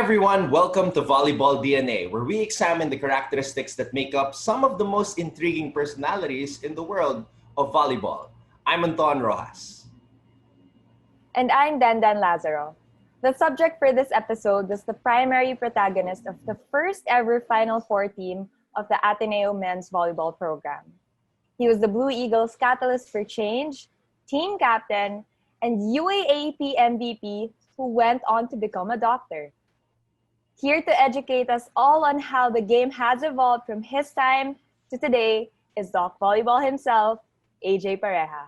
everyone, welcome to Volleyball DNA, where we examine the characteristics that make up some of the most intriguing personalities in the world of volleyball. I'm Anton Rojas. And I'm Denden Lazaro. The subject for this episode was the primary protagonist of the first ever Final Four team of the Ateneo men's volleyball program. He was the Blue Eagles' catalyst for change, team captain, and UAAP MVP who went on to become a doctor. Here to educate us all on how the game has evolved from his time to today is Doc Volleyball himself, AJ Pareja.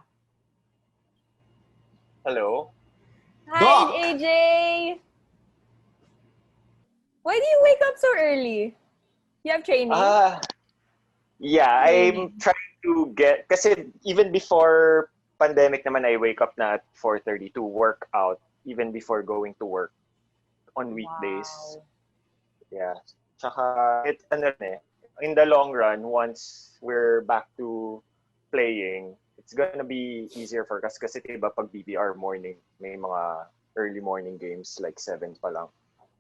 Hello. Hi, Doc! AJ! Why do you wake up so early? You have training? Yeah, I'm trying to get, kasi even before pandemic naman, I wake up na at 4:30 to work out, even before going to work on weekdays. Wow. Yeah. Tsaka, in the long run, once we're back to playing, it's gonna be easier for us kasi diba pag BBR morning, may mga early morning games like 7 pa lang.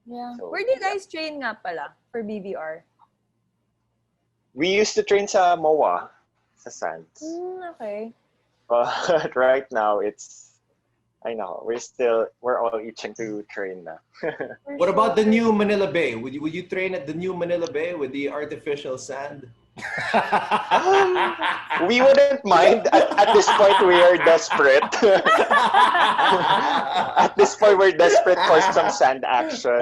Yeah. So, Where do you guys train nga pala for BBR? We used to train sa MOA, sa Sands. Okay. But right now, I know, we're all itching to train na. What about the new Manila Bay? Would you train at the new Manila Bay with the artificial sand? We wouldn't mind. At this point, we are desperate. At this point, we're desperate for some sand action. So,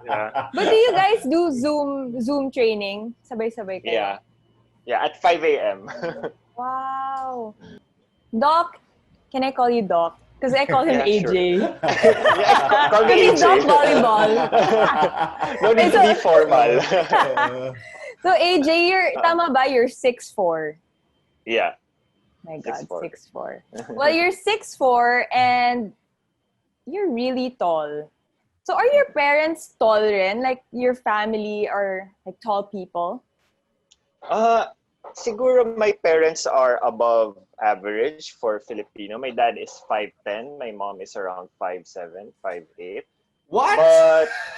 yeah. But do you guys do Zoom training? Sabay-sabay kayo? Yeah. Yeah, at 5 a.m. Wow. Doc, can I call you Doc? Because I call him Yeah, AJ. Yeah, call me Because he's AJ. Doc Volleyball. No need to be formal. So AJ, tama ba? You're 6'4". Yeah. My God, 6'4". 6'4". Well, you're 6'4" and you're really tall. So are your parents tall rin? Like your family are like tall people? Siguro my parents are above average for Filipino. My dad is 5'10". My mom is around 5'7", 5'8". What?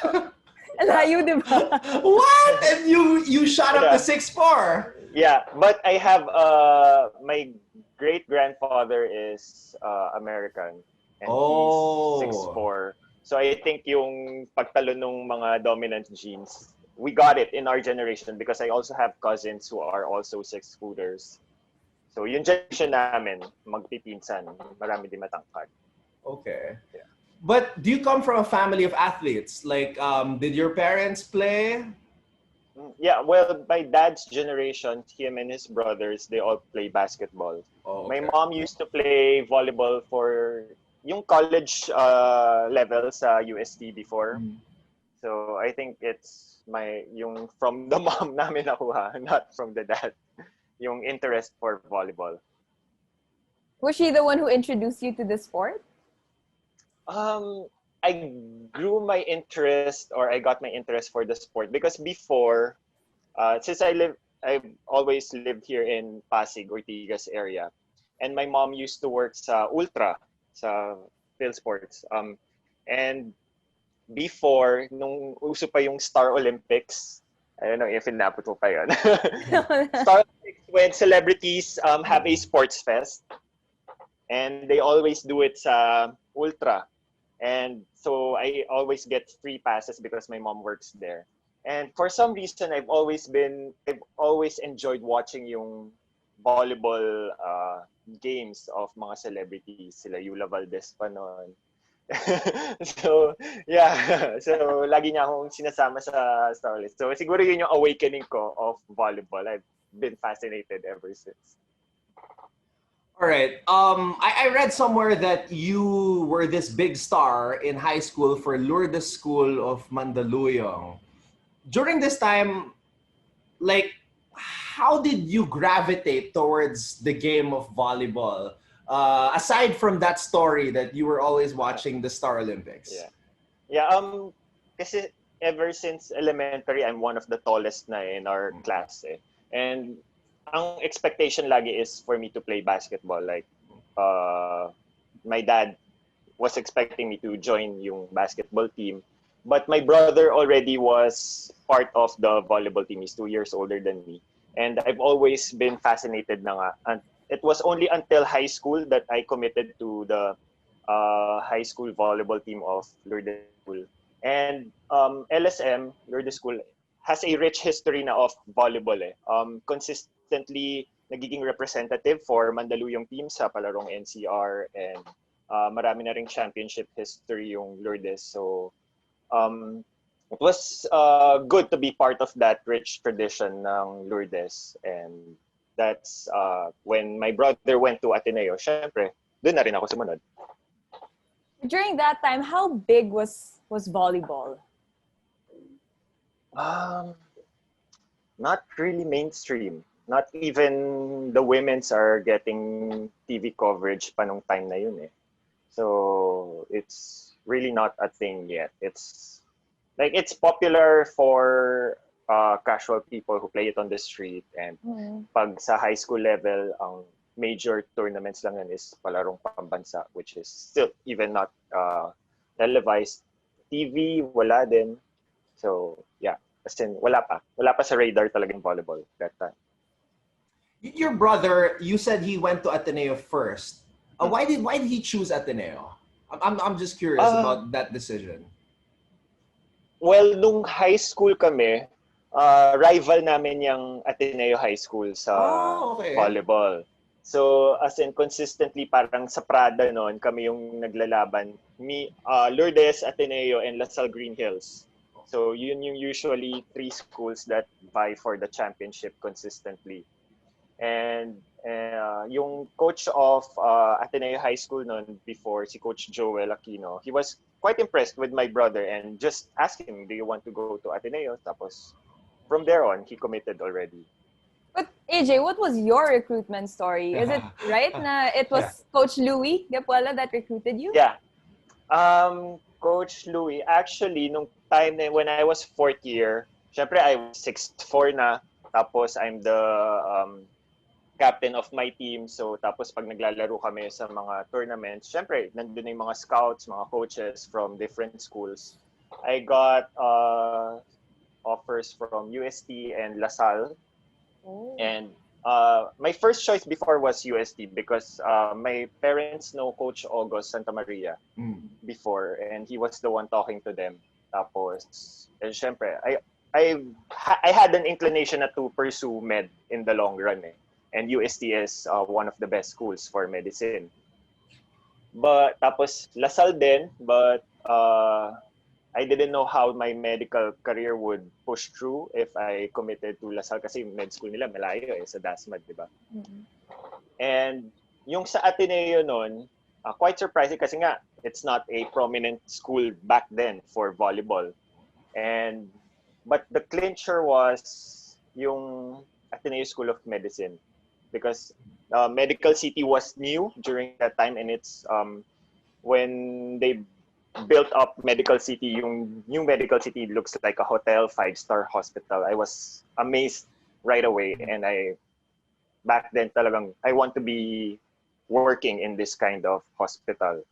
But Layo, di ba? What? And you shot up Yeah. to 6'4". yeah, but I have my great grandfather is American and Oh. he's 6'4". So I think yung pagtalo ng mga dominant genes, we got it in our generation because I also have cousins who are also 6-footers. So yung generation namin, magpipinsan, marami din matangkad. Okay. Yeah. But do you come from a family of athletes? Like, did your parents play? Yeah, well, my dad's generation, him and his brothers, they all play basketball. Oh, My okay. mom used to play volleyball for yung college level sa UST before. So I think it's yung from the mom namin nakuha, not from the dad. Yung interest for volleyball. Was she the one who introduced you to the sport? I grew my interest, or I got my interest for the sport because before, since I've always lived here in Pasig, Ortigas area, and my mom used to work sa Ultra, sa Phil Sports. And before, nung uso pa yung Star Olympics, I don't know if inapot mo pa yun. Star Olympics, when celebrities have a sports fest, and they always do it sa Ultra. And so I always get free passes because my mom works there. And for some reason, I've always enjoyed watching yung volleyball games of mga celebrities, sila Yula Valdez pa noon. So, yeah. So, lagi niya akong sinasama sa Starlet. So, siguro yun yung awakening ko of volleyball. I've been fascinated ever since. All right. I read somewhere that you were this big star in high school for Lourdes School of Mandaluyong. During this time, like, how did you gravitate towards the game of volleyball? Aside from that story that you were always watching the Star Olympics. Yeah. Kasi ever since elementary, I'm one of the tallest na in our class. And ang expectation lagi is for me to play basketball. Like, my dad was expecting me to join yung basketball team. But my brother already was part of the volleyball team. He's 2 years older than me. And I've always been fascinated na nga. And it was only until high school that I committed to the high school volleyball team of Lourdes School. And LSM, Lourdes School, has a rich history na of volleyball. Consistently nagiging representative for Mandaluyong team sa palarong NCR, and marami na ring championship history yung Lourdes. So it was good to be part of that rich tradition ng Lourdes. And that's when my brother went to Ateneo. Syempre, doon na rin ako sumunod. During that time, how big was volleyball? Not really mainstream. Not even the women's are getting TV coverage pa nung time na yun eh. So it's really not a thing yet. It's popular for casual people who play it on the street, and pag sa high school level, ang major tournaments lang yun is palarong pambansa, which is still even not televised. TV, wala din. So yeah, as in, wala pa sa radar talagang volleyball that time. Your brother, you said he went to Ateneo first. Why did he choose Ateneo? I'm just curious about that decision. Well, nung high school kami, rival namin yung Ateneo High School sa volleyball. So, as in, consistently, parang sa Prada noon, kami yung naglalaban. Lourdes, Ateneo, and LaSalle Green Hills. So, yun yung usually 3 schools that vie for the championship consistently. And yung coach of Ateneo High School noon before, si Coach Joel Aquino, he was quite impressed with my brother and just asked him, do you want to go to Ateneo? Tapos, from there on, he committed already. But AJ, what was your recruitment story? Is it right na it was Coach Louie Gapuela that recruited you? Yeah. Coach Louie, actually, nung time na when I was 4th year, syempre I was 6'4" na, tapos I'm the captain of my team. So tapos pag naglalaro kami sa mga tournaments, syempre nandun yung mga scouts, mga coaches from different schools. I got offers from UST and LaSalle. And my first choice before was UST because my parents know Coach August Santa Maria before, and he was the one talking to them. Tapos, and syempre, I had an inclination na to pursue med in the long run eh. And UST is one of the best schools for medicine. But tapos LaSalle din, but I didn't know how my medical career would push through if I committed to LaSalle kasi med school nila malayo eh, sa DASMAD, di ba? And yung sa Ateneo noon, quite surprising kasi nga it's not a prominent school back then for volleyball. But the clincher was yung Ateneo School of Medicine because Medical City was new during that time, and it's when they built up Medical City, yung new Medical City looks like a hotel, 5-star hospital. I was amazed right away, and back then talagang I want to be working in this kind of hospital.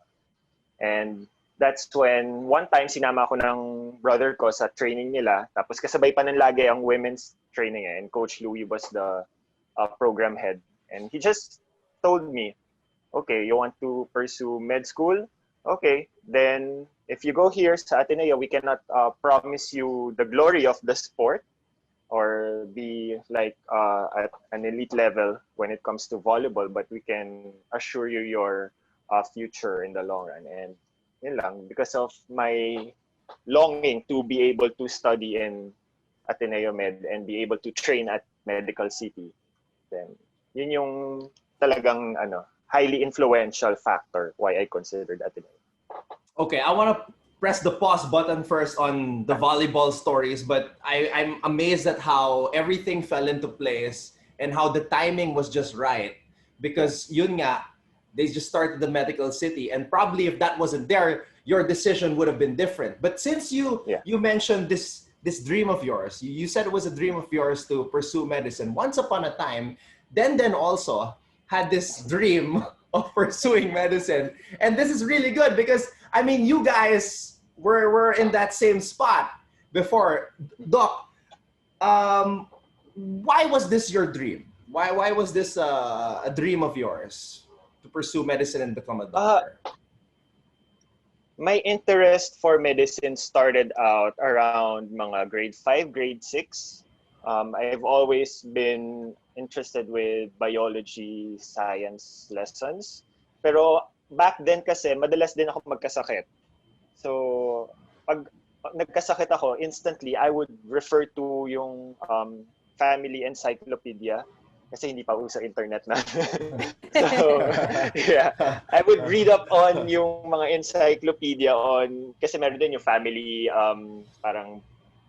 And that's when one time sinama ako ng brother ko sa training nila, tapos kasabay pa ng lagi ang women's training eh, and Coach Louie was the program head, and he just told me, okay, you want to pursue med school? Okay, then if you go here sa Ateneo, we cannot promise you the glory of the sport or be like at an elite level when it comes to volleyball, but we can assure you your future in the long run. And yun lang, because of my longing to be able to study in Ateneo Med and be able to train at Medical City, then yun yung talagang highly influential factor why I considered Ateneo. Okay, I want to press the pause button first on the volleyball stories, but I'm amazed at how everything fell into place and how the timing was just right. Because yun nga, they just started the Medical City, and probably if that wasn't there, your decision would have been different. But since you mentioned this dream of yours, you said it was a dream of yours to pursue medicine. Once upon a time, Denden also had this dream of pursuing medicine. And this is really good because, I mean, you guys we're in that same spot before. Doc, why was this your dream? Why was this a dream of yours to pursue medicine and become a Uh, doctor? my interest for medicine started out around mga grade 5, grade 6. I've always been interested with biology, science lessons. Pero back then kasi, madalas din ako magkasakit. So, pag nagkasakit ako, instantly, I would refer to yung family encyclopedia kasi hindi pa uso internet na. So, yeah. I would read up on yung mga encyclopedia on, kasi meron din yung family, parang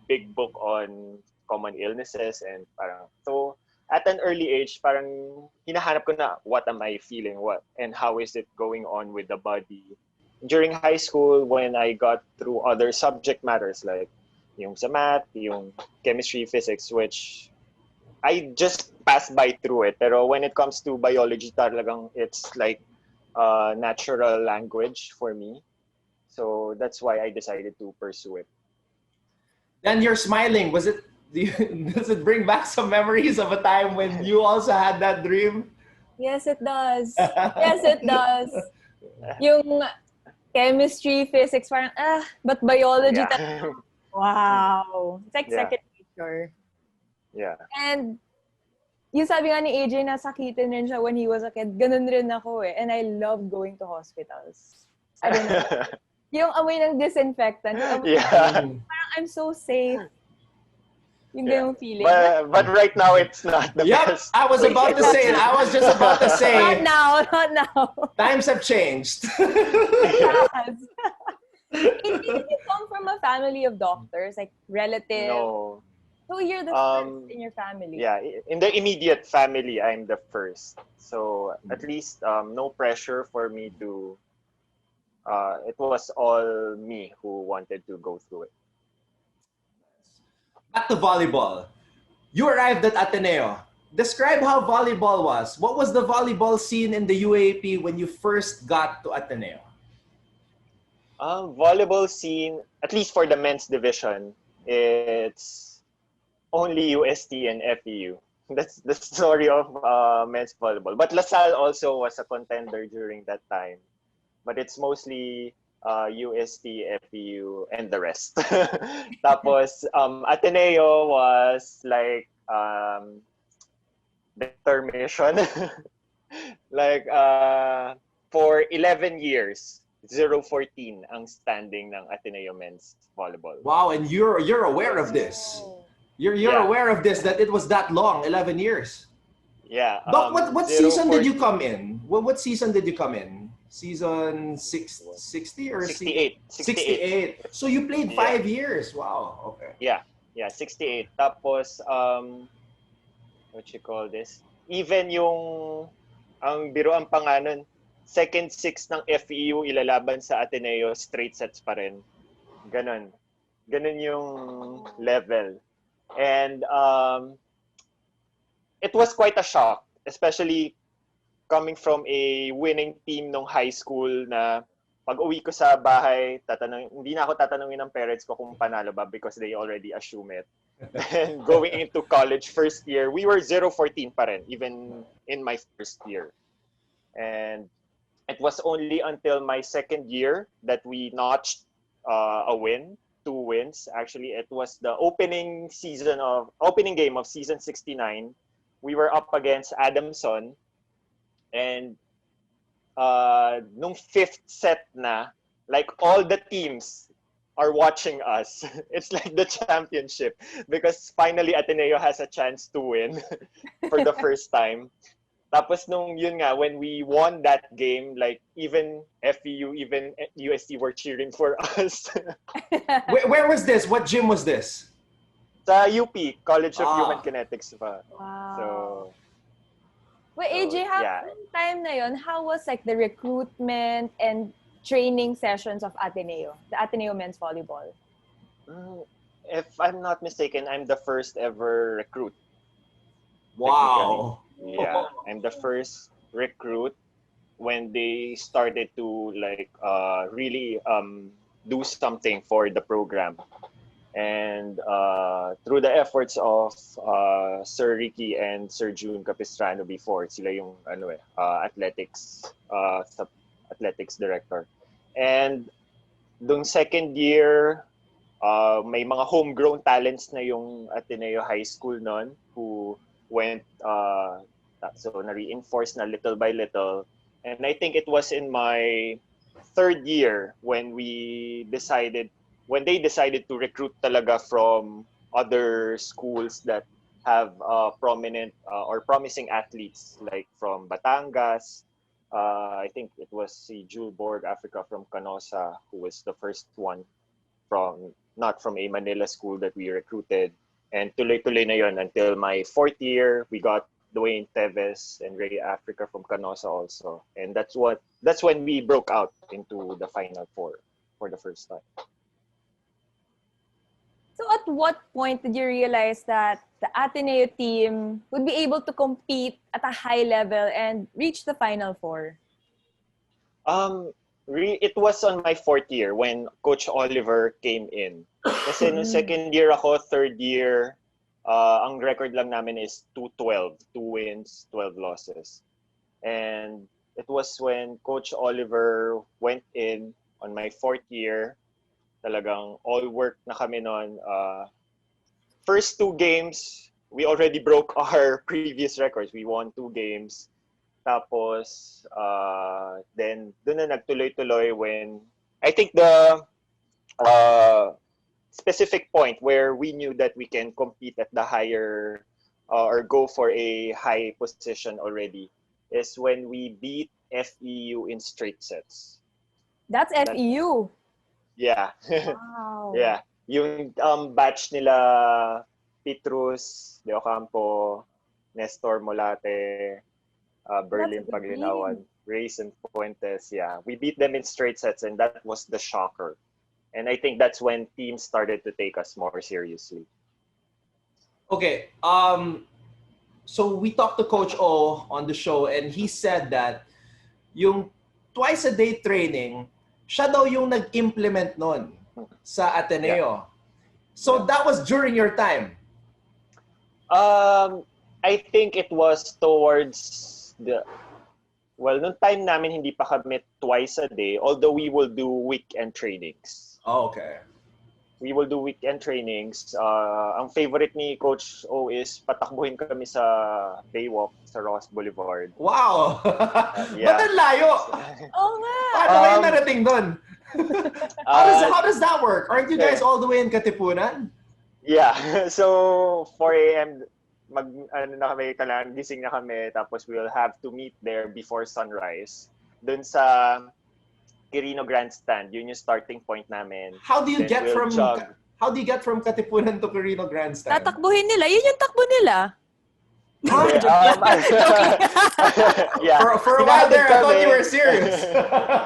big book on common illnesses and parang, so, at an early age, parang hinahanap ko na what am I feeling, what, and how is it going on with the body. During high school, when I got through other subject matters like yung sa math, yung chemistry, physics, which I just passed by through it. Pero when it comes to biology, talagang it's like natural language for me. So that's why I decided to pursue it. Then you're smiling. Was it? Does it bring back some memories of a time when you also had that dream? Yes, it does. Yes, it does. Yung chemistry, physics, parang, but biology, Yeah. wow. It's like Yeah. second nature. Yeah. And yung sabi nga ni AJ, nasakitin rin siya when he was a kid. Ganun rin ako eh. And I love going to hospitals. I don't know. Yung amoy ng disinfectant. Yung amoy Yeah. parang I'm so safe. Yung Yeah. ganung feeling. But right now it's not the Yep, best. I was about to say it. I was just about to say. Not now, not now. Times have changed. Yes. Did you come from a family of doctors, like relatives? No. So you're the first in your family. Yeah, in the immediate family, I'm the first. So at least no pressure for me to. It was all me who wanted to go through it. Back to volleyball. You arrived at Ateneo. Describe how volleyball was. What was the volleyball scene in the UAAP when you first got to Ateneo? Volleyball scene, at least for the men's division, it's only UST and FEU. That's the story of men's volleyball. But LaSalle also was a contender during that time. But it's mostly UST, FEU, and the rest. Tapos, Ateneo was like better mission. Like, for 11 years, 0-14 ang standing ng Ateneo men's volleyball. Wow, and you're aware of this. You're Yeah. aware of this, that it was that long, 11 years. Yeah. Doc, what season did you 0-14 come in? What season did you come in? Season 60 or 68. 68. So you played Yeah. 5 years. Wow. Okay. Yeah, 68. Tapos, what you call this? Even yung, ang biruan pa nga nun, second six ng FEU ilalaban sa Ateneo, straight sets pa rin. Ganon. Ganon yung level. And it was quite a shock, especially coming from a winning team nung high school na pag uwi ko sa bahay, hindi na ako tatanungin ng parents ko kung panalo ba because they already assume it. And going into college first year, we were 0-14 pa rin, even in my first year. And it was only until my second year that we notched a win, 2 wins. Actually, it was the opening game of season 69. We were up against Adamson. And nung 5th set na, like all the teams are watching us. It's like the championship because finally Ateneo has a chance to win for the first time. Tapos nung yun nga, when we won that game, like even FEU, even UST were cheering for us. Where was this? What gym was this? Sa UP, College of Human Kinetics pa. Wow. So, Wait, AJ, time na yun, how was like the recruitment and training sessions of Ateneo, the Ateneo men's volleyball? If I'm not mistaken, I'm the first ever recruit. Wow. Yeah, I'm the first recruit when they started to like really do something for the program. And through the efforts of Sir Ricky and Sir June Capistrano before, sila yung athletics director. And dung second year, may mga homegrown talents na yung Ateneo High School noon who went, so na-reinforce na little by little. And I think it was in my third year when they decided to recruit talaga from other schools that have prominent or promising athletes, like from Batangas. I think it was si Jule Borg Africa from Canosa who was the first one not from a Manila school that we recruited. And tuloy-tuloy na yon until my fourth year. We got Dwayne Teves and Ray Africa from Canosa also. And that's when we broke out into the Final Four for the first time. So at what point did you realize that the Ateneo team would be able to compete at a high level and reach the Final Four? It was on my fourth year when Coach Oliver came in. Kasi no second year ako, third year, ang record lang namin is 2-12, 2 wins, 12 losses. And it was when Coach Oliver went in on my fourth year. Talagang all work na kami noon. First 2 games, we already broke our previous records. We won 2 games. Tapos, then doon na nagtuloy-tuloy when I think the specific point where we knew that we can compete at the higher or go for a high position already is when we beat FEU in straight sets. That's FEU. Yeah. Wow. Yeah. Yung batch nila Petrus, De Ocampo, Nestor Molate, Berlin Paglinawan, Rayson Fuentes. Yeah. We beat them in straight sets and that was the shocker. And I think that's when teams started to take us more seriously. Okay. So we talked to Coach O on the show and he said that yung twice a day training, siya daw yung nag-implement nun sa Ateneo. Yeah. So that was during your time? I think it was towards nung time namin hindi pa kami twice a day, although we will do weekend trainings. Oh, okay. We will do weekend trainings. Ang favorite ni Coach O is patakbuhin kami sa Baywalk sa Ross Boulevard. Wow! Yeah. Ba't ang layo? Oo nga. Paano kayo narating doon? How does that work? Aren't you guys all the way in Katipunan? Yeah. So 4 a.m. gising na kami, tapos we'll have to meet there before sunrise. Doon sa Quirino Grandstand, yun yung starting point namin. How do you get from Katipunan to Quirino Grandstand? Tatakbuhin nila. Yun yung takbo nila. Yeah. For a while there, I thought you were serious.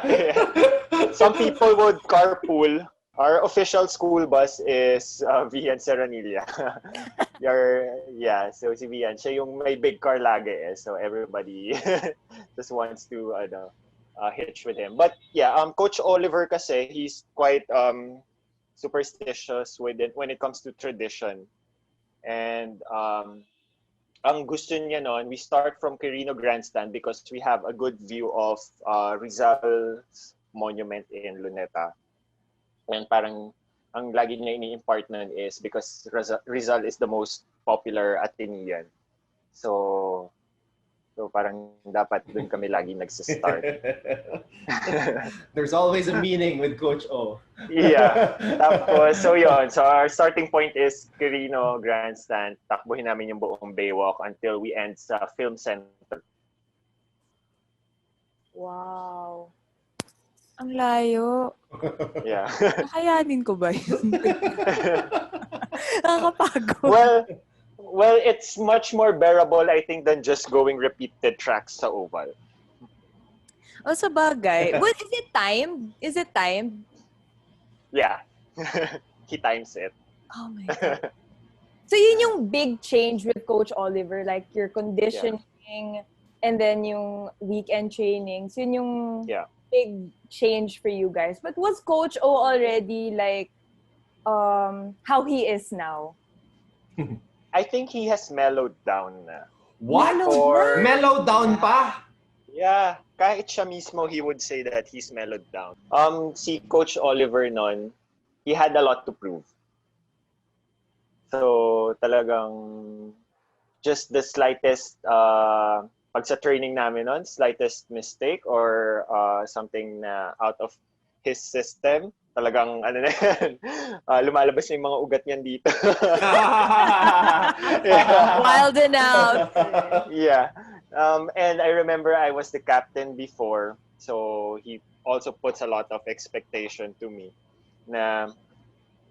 Yeah. Some people would carpool. Our official school bus is Vian Serranilla. So si Vian, siya yung may big car lagi So everybody just wants to hitch with him. But yeah, Coach Oliver kasi, he's quite superstitious with it when it comes to tradition. And ang gusto niya noon, we start from Quirino Grandstand because we have a good view of Rizal's monument in Luneta. And parang ang lagi niya ini-impart nun is because Rizal is the most popular Atenean. So parang dapat dun kami lagi nagsistart. There's always a meaning with Coach O. Yeah. Tapos, so our starting point is Quirino Grandstand. Takbuhin namin yung buong Baywalk until we end sa Film Center. Wow. Ang layo. Yeah. Kakayanin ko ba yun? Nakakapagod. Well, it's much more bearable, I think, than just going repeated tracks sa oval. O sa bagay. Well, is it timed? Yeah. He times it. Oh my God. So yun yung big change with Coach Oliver, like your conditioning and then yung weekend trainings. Yun yung big change for you guys. But was Coach O already like how he is now? I think he has mellowed down na. What? Or Mellow down pa? yeah, kahit siya mismo, he would say that he's mellowed down. Si Coach Oliver nun, he had a lot to prove. So talagang just the slightest pag sa training namin nun, slightest mistake or something na out of his system, talagang ano na yan, lumalabas na yung mga ugat niyan dito. Yeah. Wild and out. Yeah. And I remember I was the captain before, so he also puts a lot of expectation to me. Na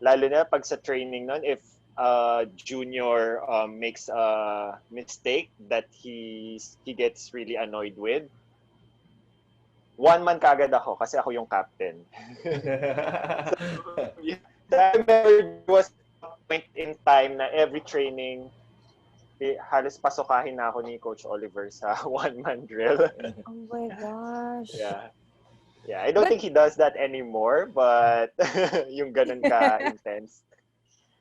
lalo na pag sa training nun, if junior makes a mistake that he gets really annoyed with, one man kagad ako kasi ako yung captain. Yeah. I remember there was a point in time na every training, halos pasokahin na ako ni Coach Oliver sa one-man drill. Oh my gosh. Yeah. Yeah, I don't think he does that anymore, but yung ganun ka-intense.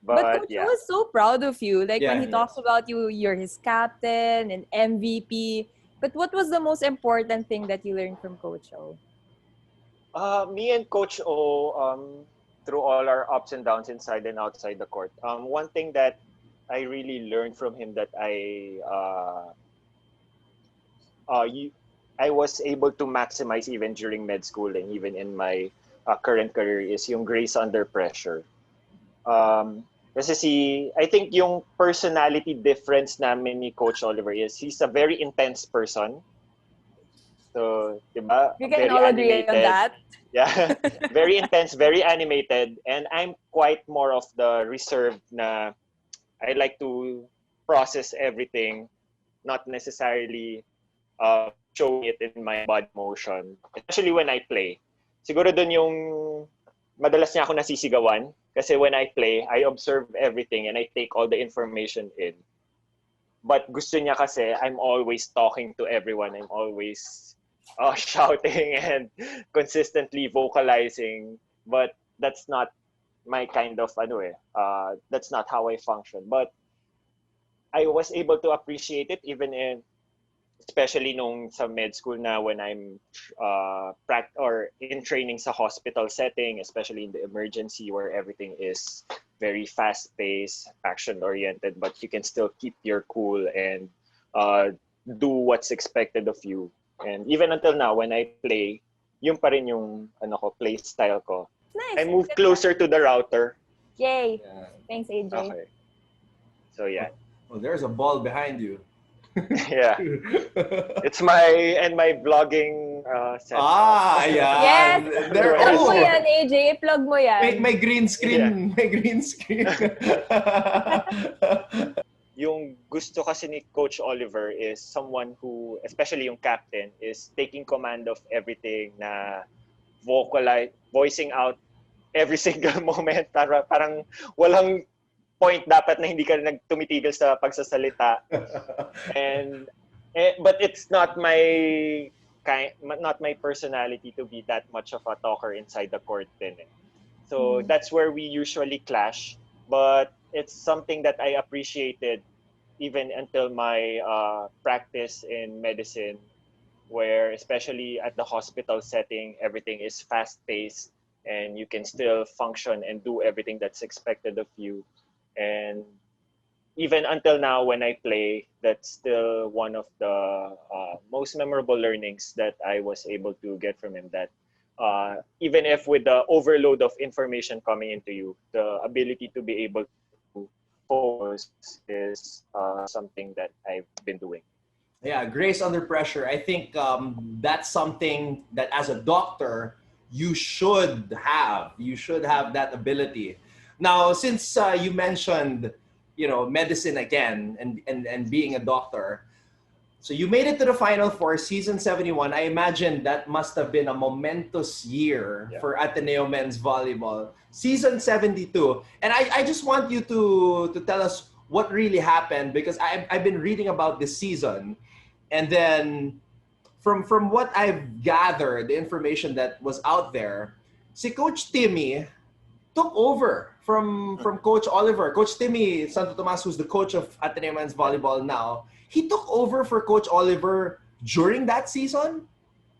But Coach yeah. was so proud of you. Like when he Yeah. talks about you, you're his captain and MVP. But what was the most important thing that you learned from Coach O? Me and Coach O, through all our ups and downs inside and outside the court, one thing that I really learned from him that I was able to maximize even during med school and even in my current career is yung grace under pressure. Kasi I think yung personality difference namin ni Coach Oliver is he's a very intense person. So, diba? We can Very all agree on animated. that. Yeah. Very intense, very animated. And I'm quite more of the reserved na I like to process everything, not necessarily showing it in my body motion. Especially when I play. Siguro dun yung madalas niya ako nasisigawan. Kasi when I play, I observe everything and I take all the information in. But gusto niya kasi, I'm always talking to everyone. I'm always shouting and consistently vocalizing. But that's not my kind of, that's not how I function. But I was able to appreciate it even in, especially nung sa med school na when I'm or in training sa hospital setting, especially in the emergency where everything is very fast-paced, action-oriented, but you can still keep your cool and do what's expected of you. And even until now, when I play, yung pa rin yung play style ko. Nice. I move closer to the router. Yay. Yeah. Thanks, AJ. Okay. So yeah. Oh, there's a ball behind you. Yeah. It's my vlogging setup. Yeah. Yes. There, Plug mo oh, yan, AJ. Plug mo yan. may green screen. Yeah. May green screen. Yung gusto kasi ni Coach Oliver is someone who, especially yung captain, is taking command of everything na voicing out every single moment. Parang walang point dapat na hindi ka tumitigil sa pagsasalita. But it's not my personality to be that much of a talker inside the court din. So that's where we usually clash. But it's something that I appreciated even until my practice in medicine, where especially at the hospital setting, everything is fast-paced and you can still function and do everything that's expected of you. And even until now, when I play, that's still one of the most memorable learnings that I was able to get from him. That even if with the overload of information coming into you, the ability to be able to focus is something that I've been doing. Yeah, grace under pressure. I think that's something that as a doctor, you should have. You should have that ability. Now, since you mentioned, medicine again and being a doctor, so you made it to the Final Four, season 71. I imagine that must have been a momentous year for Ateneo Men's Volleyball. Season 72. And I just want you to tell us what really happened, because I've been reading about this season. And then from what I've gathered, the information that was out there, si Coach Timmy took over from Coach Oliver. Coach Timmy Santo Tomas, who's the coach of Ateneo Men's Volleyball now, he took over for Coach Oliver during that season?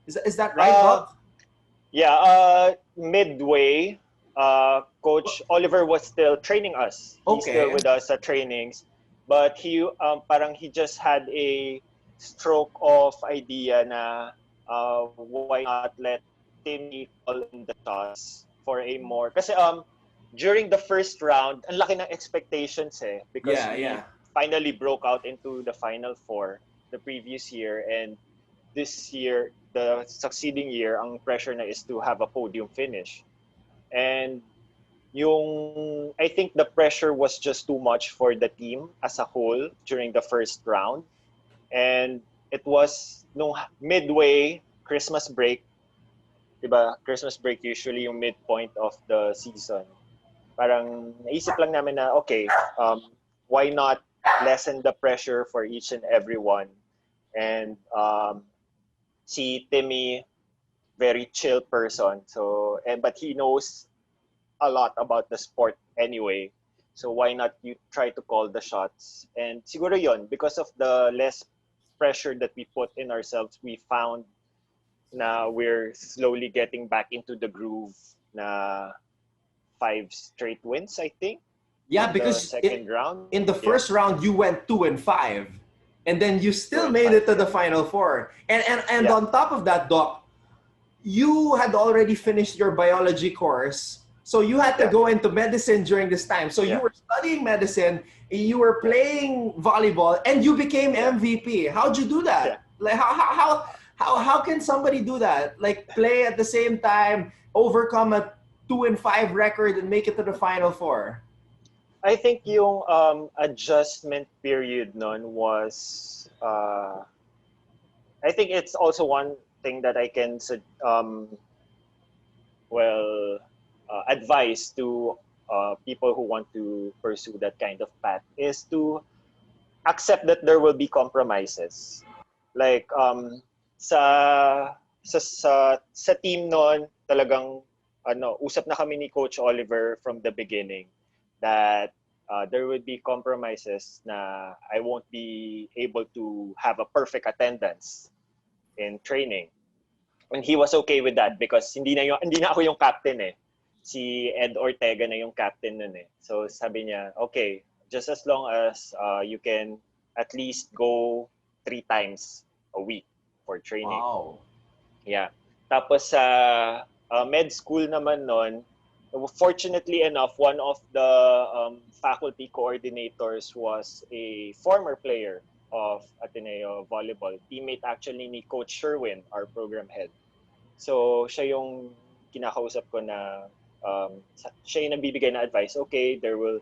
Is that right, Doc? Yeah, midway, Coach Oliver was still training us. He's still Okay. with us at trainings, but parang he just had a stroke of idea na why not let Timmy call in the shots for a more kasi during the first round, ang laki ng expectations because Yeah, we yeah. finally broke out into the final four the previous year, and this year, the succeeding year, ang pressure na is to have a podium finish. And I think the pressure was just too much for the team as a whole during the first round. And it was nung midway Christmas break, diba? Christmas break usually yung midpoint of the season. Parang naisip lang namin na, okay, why not lessen the pressure for each and every one? And si Timmy, very chill person. So, but he knows a lot about the sport anyway. So why not you try to call the shots? And siguro yon, because of the less pressure that we put in ourselves, we found na we're slowly getting back into the groove na 5 straight wins, I think, Yeah, on the because second round. in the Yeah, first round you went 2-5, and then you two still and made five. it to the final four. And Yeah, on top of that, Doc, you had already finished your biology course, so you had to yeah, go into medicine during this time. So you yeah, were studying medicine, you were yeah, playing volleyball, and you became yeah, MVP. How'd you do yeah. that? Like how can somebody do that? Like play at the same time, overcome a 2-5 record, and make it to the final four. I think yung adjustment period nun was I think it's also one thing that I can well advise to people who want to pursue that kind of path is to accept that there will be compromises. Like sa team noon talagang usap na kami ni Coach Oliver from the beginning that there would be compromises na I won't be able to have a perfect attendance in training. And he was okay with that because hindi na ako yung captain eh. Si Ed Ortega na yung captain nun eh. So sabi niya, okay, just as long as you can at least go 3 times a week for training. Wow. Yeah. Tapos sa med school naman nun, fortunately enough, one of the faculty coordinators was a former player of Ateneo Volleyball. Teammate actually ni Coach Sherwin, our program head. So, siya yung kinakausap ko na siya yung nagbibigay na advice. Okay, there will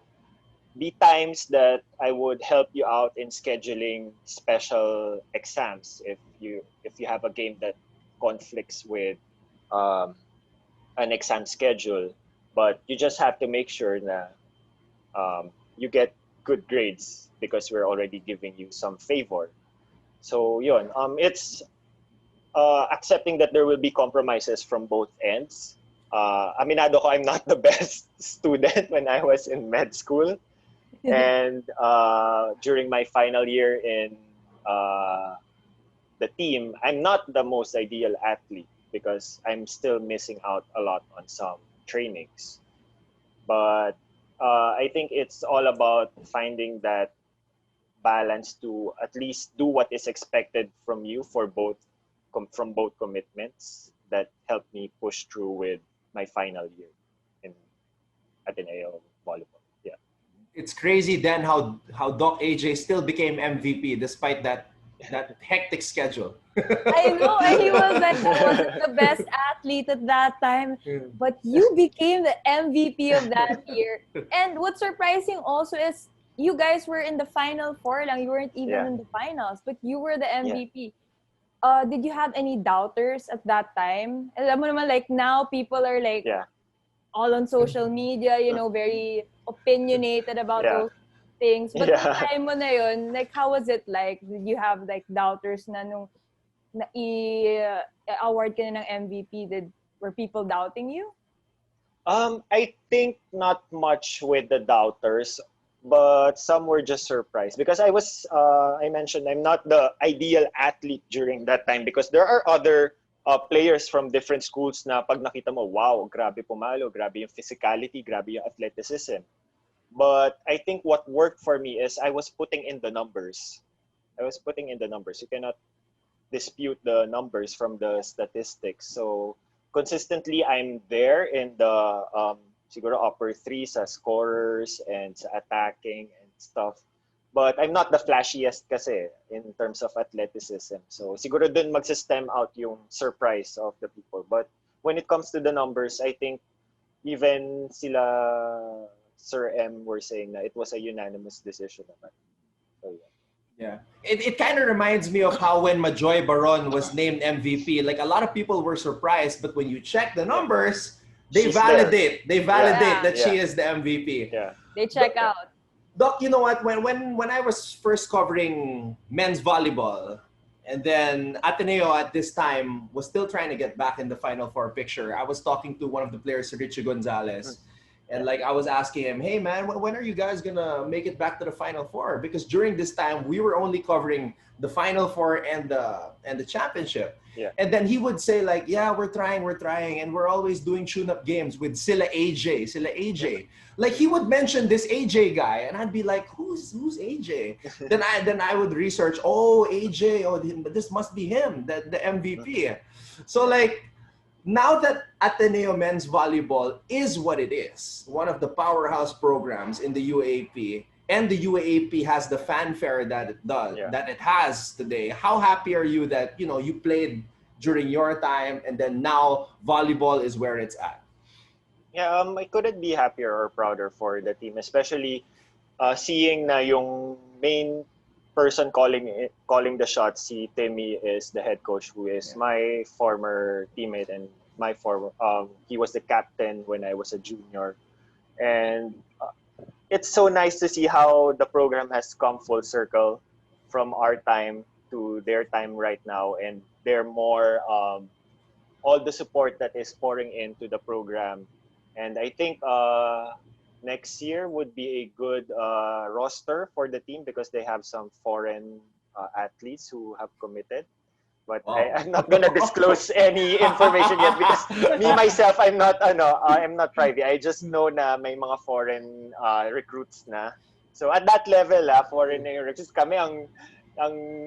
be times that I would help you out in scheduling special exams if you have a game that conflicts with an exam schedule. But you just have to make sure na you get good grades because we're already giving you some favor. So yun, it's accepting that there will be compromises from both ends. Aminado ko, I'm not the best student when I was in med school. And during my final year in the team, I'm not the most ideal athlete because I'm still missing out a lot on some trainings. But I think it's all about finding that balance to at least do what is expected from you for from both commitments that helped me push through with my final year in Ateneo Volleyball. Yeah. It's crazy then how Doc AJ still became MVP despite that hectic schedule. I know, and he was like, I wasn't the best athlete at that time, but you became the MVP of that year. And what's surprising also is you guys were in the final four lang. You weren't even Yeah. in the finals, but you were the Yeah. MVP. Did you have any doubters at that time? Alam mo naman, like now people are like Yeah. all on social media, very opinionated about Yeah. those things. But nung Yeah. time mo na yun, like how was it like? Did you have like doubters na nung award ka na ng MVP, were people doubting you? I think not much with the doubters, but some were just surprised because I mentioned I'm not the ideal athlete during that time because there are other players from different schools na pag nakita mo, wow, grabe pumalo, grabe yung physicality, grabe yung athleticism. But I think what worked for me is I was putting in the numbers. You cannot dispute the numbers from the statistics. So consistently, I'm there in the siguro upper three sa scorers and sa attacking and stuff. But I'm not the flashiest kasi in terms of athleticism. So siguro dun magsistem out yung surprise of the people. But when it comes to the numbers, I think even sila Sir M were saying that it was a unanimous decision naman. So yeah. Yeah. It kind of reminds me of how when Majoy Baron was named MVP, like a lot of people were surprised, but when you check the numbers, they She's validate Yeah. that she is the MVP. Yeah. They check out. Doc, you know what? When I was first covering men's volleyball, and then Ateneo at this time was still trying to get back in the Final Four picture, I was talking to one of the players, Richie Gonzalez, and like I was asking him, "Hey man, when are you guys gonna make it back to the Final Four?" Because during this time we were only covering the Final Four and the championship. Yeah. And then he would say like, "Yeah, we're trying, and we're always doing tune-up games with sila AJ. Yeah. Like he would mention this AJ guy, and I'd be like, "Who's AJ?" then I would research. Oh, AJ. Oh, this must be him, the MVP. So like now that Ateneo men's volleyball is what it is, one of the powerhouse programs in the UAAP, and the UAAP has the fanfare that it does, that it has today. How happy are you that you played during your time, and then now volleyball is where it's at? Yeah, I couldn't be happier or prouder for the team, especially seeing na yung main person calling the shots, si Timmy is the head coach, who is my former teammate and my former he was the captain when I was a junior, and it's so nice to see how the program has come full circle from our time to their time right now, and they're more all the support that is pouring into the program. And I think next year would be a good roster for the team because they have some foreign athletes who have committed. But I'm not gonna disclose any information yet because me myself, I'm not privy. I just know na may mga foreign recruits na. So at that level, foreign recruits, kami ang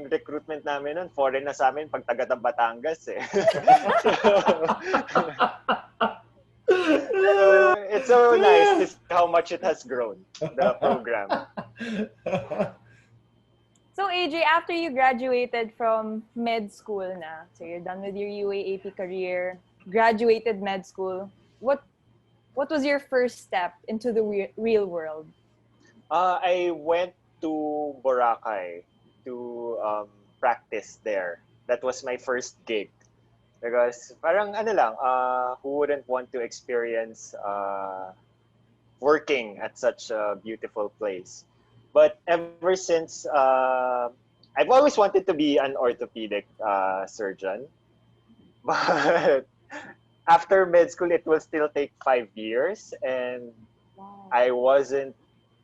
recruitment namin nun, foreign na sa amin pag taga Batangas eh. It's so nice to see how much it has grown, the program. So AJ, after you graduated from med school na, so you're done with your UAAP career, graduated med school, what was your first step into the real world? I went to Boracay to practice there. That was my first gig. Because parang who wouldn't want to experience working at such a beautiful place? But ever since, I've always wanted to be an orthopedic surgeon. But after med school, it will still take 5 years, and I wasn't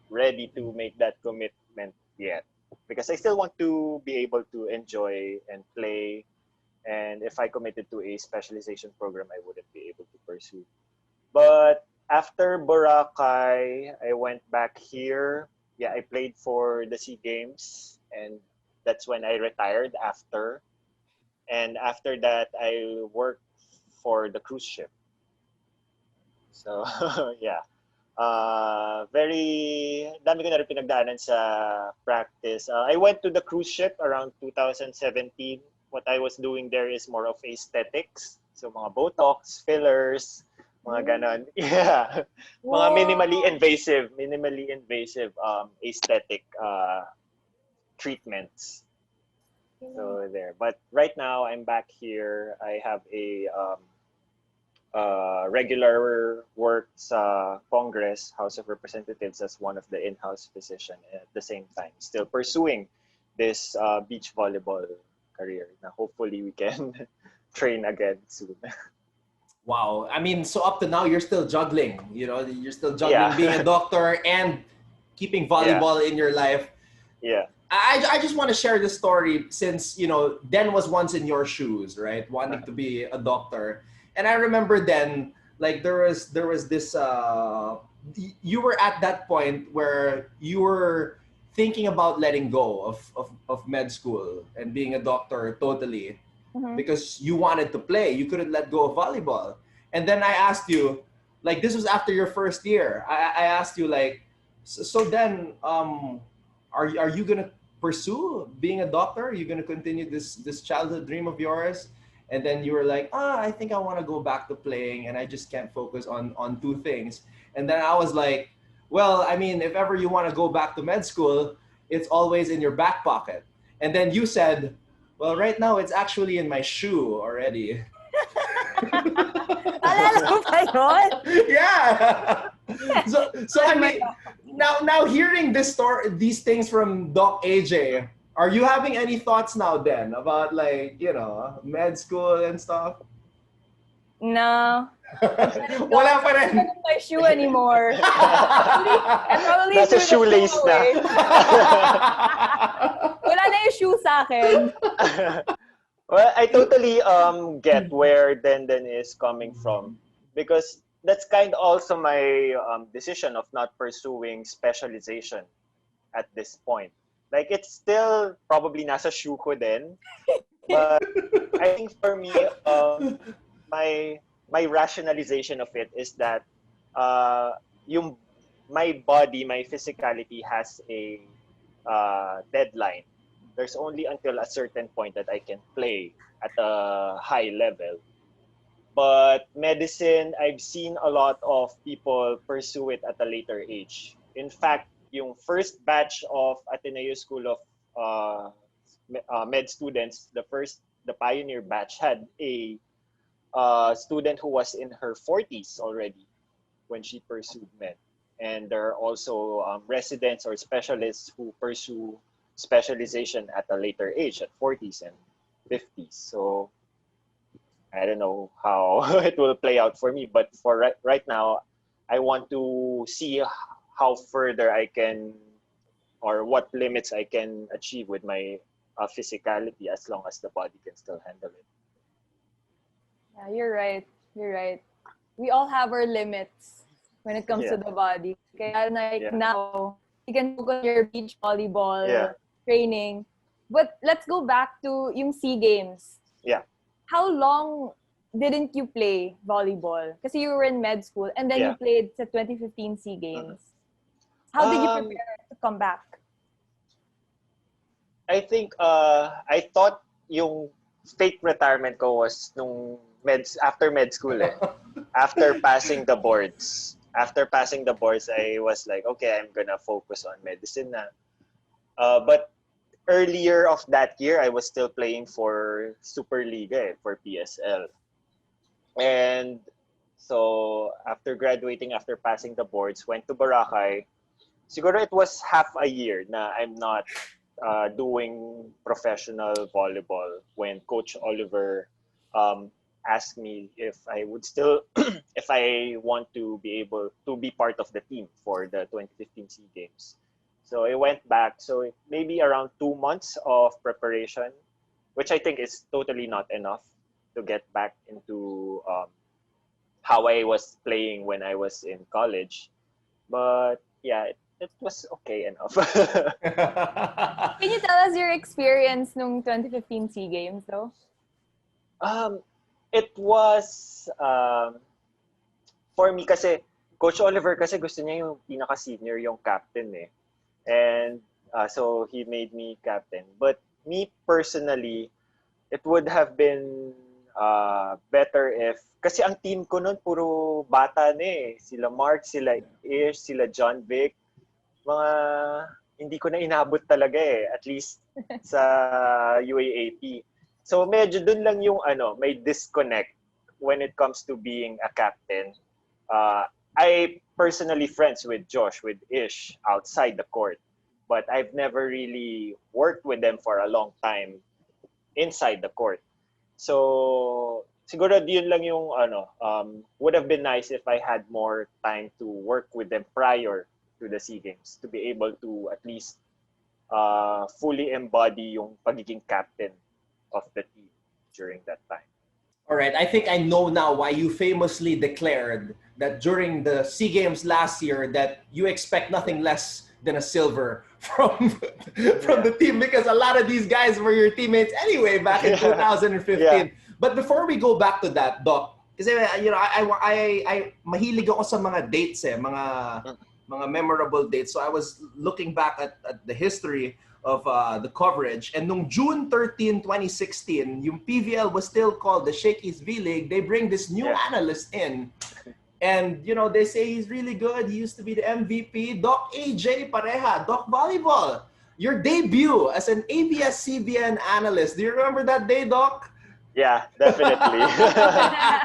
ready to make that commitment yet because I still want to be able to enjoy and play. And if I committed to a specialization program, I wouldn't be able to pursue. But after Boracay, I went back here. Yeah, I played for the SEA Games, and that's when I retired after. And after that, I worked for the cruise ship. So, yeah. Very dami ko na rin pinagdaanan sa practice. I went to the cruise ship around 2017. What I was doing there is more of aesthetics. So mga Botox, fillers, mga ganon. Yeah. Mga minimally invasive aesthetic treatments. So there. But right now I'm back here. I have a regular work sa Congress, House of Representatives as one of the in-house physician, and at the same time still pursuing this beach volleyball career. Na hopefully we can train again soon. Wow. I mean, so up to now, you're still juggling. You're still juggling Yeah. being a doctor and keeping Yeah. volleyball in your life. Yeah. I just want to share this story since, Den was once in your shoes, right? Wanting to be a doctor. And I remember then, like, there was this, you were at that point where you were thinking about letting go of med school and being a doctor totally Mhm. because you wanted to play. You couldn't let go of volleyball. And then I asked you, like, this was after your first year. I asked you, like, so then, are you gonna pursue being a doctor? Are you gonna continue this childhood dream of yours? And then you were like, I think I want to go back to playing, and I just can't focus on two things. And then I was like, well, I mean, if ever you want to go back to med school, it's always in your back pocket. And then you said, well, right now it's actually in my shoe already. Alala mo ba yun? Yeah. So I mean, now hearing these things from Doc AJ, are you having any thoughts now then about, like, med school and stuff? No. Wala pa rin. I don't my shoe anymore. I probably Nasa threw the shoelace shoe na. away. Wala na yung shoe sa akin. Well, I totally get where Denden is coming from, because that's kind of also my decision of not pursuing specialization at this point. Like, it's still probably nasa shoe ko din, but I think for me, my rationalization of it is that yung my body, my physicality has a deadline. There's only until a certain point that I can play at a high level. But medicine, I've seen a lot of people pursue it at a later age. In fact, yung first batch of Ateneo School of Med students, the pioneer batch, had a student who was in her 40s already when she pursued med. And there are also residents or specialists who pursue specialization at a later age, at 40s and 50s. So I don't know how it will play out for me, but for right now, I want to see how further I can, or what limits I can achieve with my physicality, as long as the body can still handle it. Yeah, you're right. You're right. We all have our limits when it comes to Yeah. the body. Kaya like Yeah. now, you can focus on your beach volleyball Yeah. training. But let's go back to yung SEA Games. Yeah. How long didn't you play volleyball? Kasi you were in med school and then you Yeah. played sa 2015 SEA Games. How did you Um, prepare to come back? I think I thought yung fake retirement ko was after med school eh. After passing the boards. After passing the boards, I was like, okay, I'm gonna focus on medicine na. But earlier of that year, I was still playing for Superliga for PSL. And so after graduating, after passing the boards, went to Boracay. Siguro it was half a year na I'm not doing professional volleyball when Coach Oliver asked me if I would still, if I want to be able to be part of the team for the 2015 SEA Games. So I went back. So maybe around 2 months of preparation, which I think is totally not enough to get back into how I was playing when I was in college. But yeah, it was okay enough. Can you tell us your experience nung 2015 SEA Games though? It was for me kasi Coach Oliver kasi gusto niya yung pinaka-senior, yung captain eh. And so he made me captain. But me personally, it would have been better if, kasi ang team ko nun puro bata na eh. Sila Mark, sila Ish, sila John Vic. Mga hindi ko na inabot talaga eh, at least sa UAAP. So medyo dun lang yung may disconnect when it comes to being a captain. I personally friends with Josh, with Ish outside the court, but I've never really worked with them for a long time. inside the court. So siguro yun lang yung would have been nice if I had more time to work with them prior to the SEA Games to be able to at least fully embody yung pagiging captain of the team during that time. All right, I think I know now why you famously declared that during the SEA Games last year that you expect nothing less than a silver from the team, because a lot of these guys were your teammates anyway back in 2015. Yeah. But before we go back to that, Doc, kasi I mahilig ako sa mga dates mga memorable dates. So I was looking back at the history of the coverage. And nung June 13, 2016, yung PVL was still called the Shakey's V-League. They bring this new analyst in. And, they say he's really good. He used to be the MVP. Doc AJ Pareja, Doc Volleyball. Your debut as an ABS-CBN analyst. Do you remember that day, Doc? Yeah, definitely.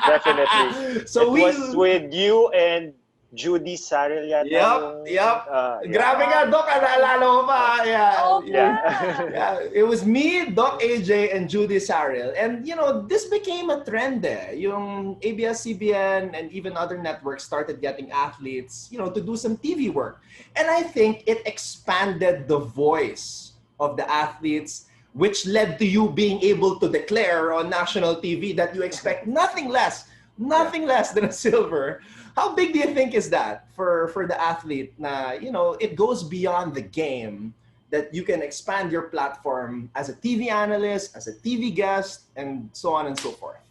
Definitely. So it was with you and Judy Saril yata. Yep. Grabe nga, Doc. Naalala mo pa. Yeah. It was me, Doc AJ, and Judy Saril. And, this became a trend eh. Yung ABS-CBN and even other networks started getting athletes, to do some TV work. And I think it expanded the voice of the athletes, which led to you being able to declare on national TV that you expect nothing less than a silver. How big do you think is that for the athlete na, it goes beyond the game, that you can expand your platform as a TV analyst, as a TV guest, and so on and so forth?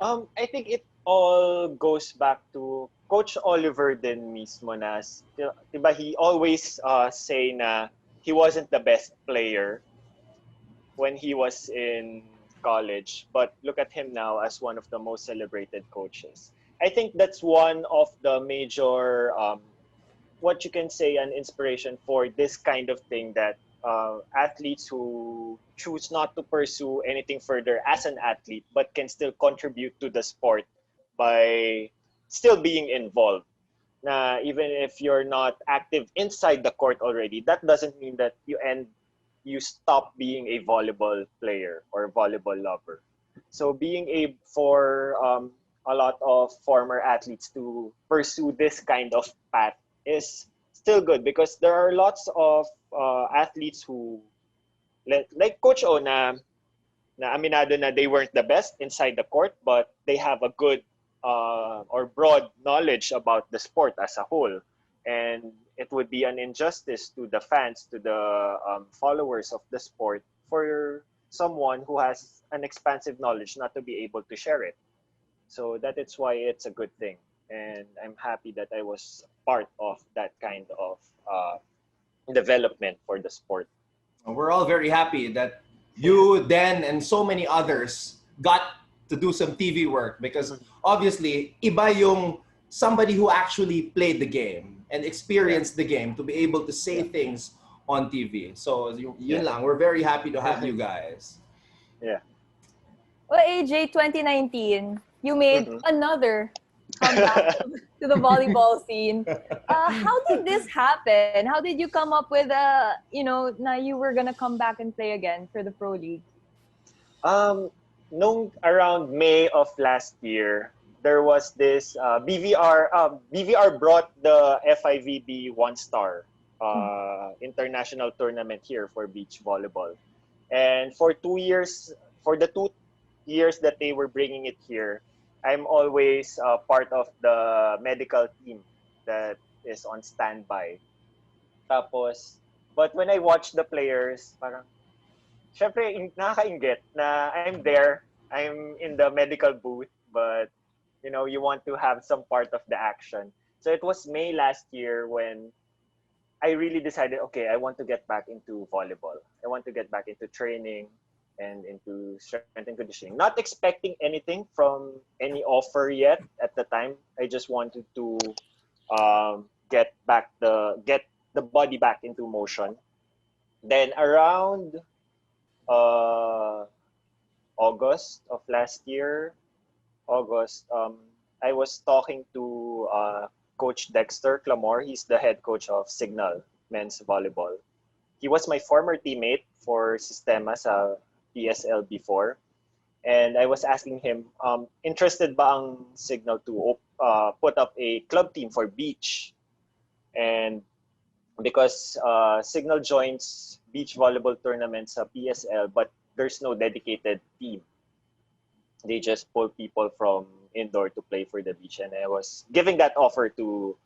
I think it all goes back to Coach Oliver din mismo na, diba, he always say na he wasn't the best player when he was in college, but look at him now as one of the most celebrated coaches. I think that's one of the major, what you can say, an inspiration for this kind of thing, that athletes who choose not to pursue anything further as an athlete, but can still contribute to the sport by still being involved. Na even if you're not active inside the court already, that doesn't mean that you stop being a volleyball player or volleyball lover. So being for a lot of former athletes to pursue this kind of path is still good, because there are lots of athletes who, like Coach O, na aminado na they weren't the best inside the court, but they have a good or broad knowledge about the sport as a whole. And it would be an injustice to the fans, to the followers of the sport, for someone who has an expansive knowledge not to be able to share it. So that is why it's a good thing. And I'm happy that I was part of that kind of development for the sport. We're all very happy that you, Den, and so many others got to do some TV work, because obviously, iba yung somebody who actually played the game and experienced the game to be able to say things on TV. So yun lang, we're very happy to have you guys. Yeah. Well, AJ, 2019, you made another comeback to the volleyball scene. How did this happen? How did you come up with, now you were going to come back and play again for the Pro League? Nung around May of last year, there was this BVR. BVR brought the FIVB One Star international tournament here for beach volleyball, and for the 2 years that they were bringing it here, I'm always part of the medical team that is on standby. Tapos, but when I watch the players, parang, syempre, nakakainggit na I'm there, I'm in the medical booth, but, you want to have some part of the action. So it was May last year when I really decided, okay, I want to get back into volleyball. I want to get back into training and into strength and conditioning. Not expecting anything from any offer yet at the time. I just wanted to get the body back into motion. Then around August of last year, I was talking to Coach Dexter Clamore. He's the head coach of Signal Men's Volleyball. He was my former teammate for Sistema sa PSL before. And I was asking him, interested ba ang Signal to put up a club team for beach? And because Signal joins beach volleyball tournaments sa PSL, but there's no dedicated team. They just pull people from indoor to play for the beach. And I was giving that offer to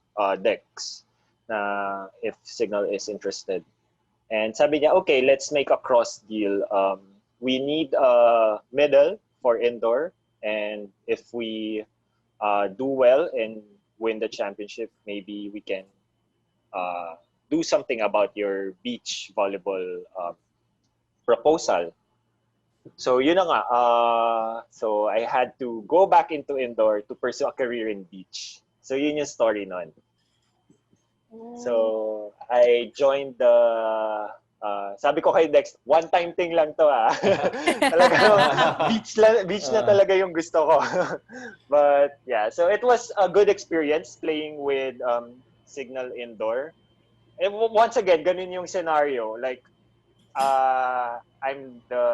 Dex if Signal is interested. And sabi niya, okay, let's make a cross deal. We need a medal for indoor, and if we do well and win the championship, maybe we can do something about your beach volleyball proposal. So yun na nga. So I had to go back into indoor to pursue a career in beach. So yun yung story nun. So I joined the sabi ko kay Dex, one-time thing lang to Talaga, beach na talaga yung gusto ko. But yeah, so it was a good experience playing with Signal indoor. And once again, ganun yung scenario. Like, I'm the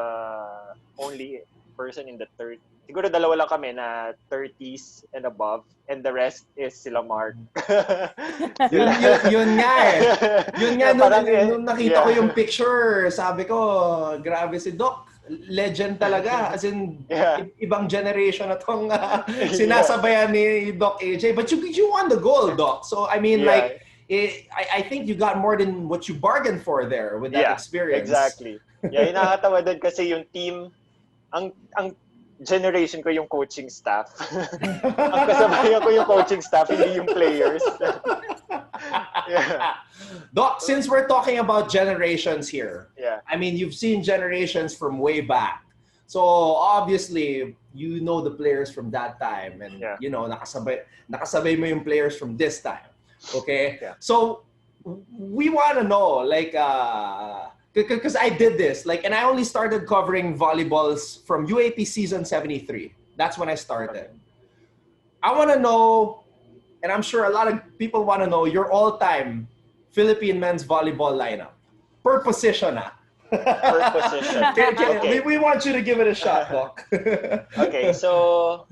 only person in the third. Siguro dalawa lang kami na 30s and above, and the rest is sila Mark. Yun nga eh. Yun nga, nung nakita ko yung yeah. picture, sabi ko, grabe si Doc. Legend talaga. As in, ibang generation na tong sinasabayan ni Doc AJ. But you won the gold, Doc. So, I mean, like, I think you got more than what you bargained for there with that experience. Exactly. Yeah, nakakatawa din kasi yung team, ang generation ko yung coaching staff. Ang kasabayan ko yung coaching staff, hindi yung players. Yeah. Doc, since we're talking about generations here, I mean, you've seen generations from way back. So obviously, you know the players from that time, and you know, nakasabay mo yung players from this time. Okay? Yeah. So we want to know, like, because I did this, like, and I only started covering volleyballs from UAAP season 73. That's when I started. I want to know, and I'm sure a lot of people want to know, your all-time Philippine men's volleyball lineup. Per position, Per position. Okay. We want you to give it a shot, Doc. Okay, so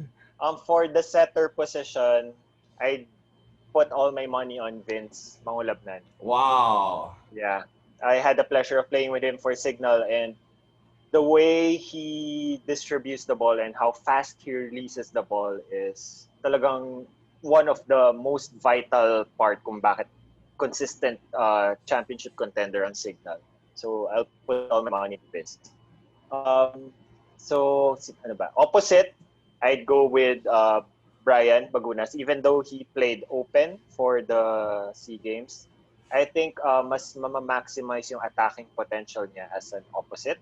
for the setter position, I put all my money on Vince Mangulabnan. Wow. Yeah. I had the pleasure of playing with him for Signal, and the way he distributes the ball and how fast he releases the ball is talagang one of the most vital part kung bakit consistent championship contender on Signal. So I'll put all my money in this. So ano ba? Opposite, I'd go with Brian Bagunas, even though he played open for the SEA Games. I think mas maximize yung attacking potential niya as an opposite.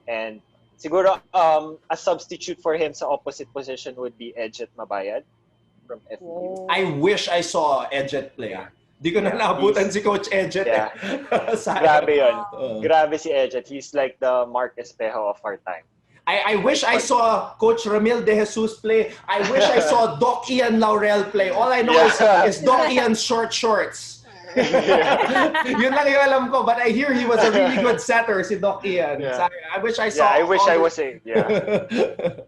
And siguro a substitute for him sa opposite position would be Edget Mabayad from FEU. I wish I saw Edget play. Di ko na naabutan si Coach Edget. Yeah. Grabe yun. Grabe si Edget. He's like the Mark Espejo of our time. I wish I saw Coach Ramil De Jesus play. I wish I saw Doc Ian Laurel play. All I know is Doc Ian's short shorts. Yun lang yung alam ko, but I hear he was a really good setter, si Doc Ian. So I wish I saw. I wish I was a.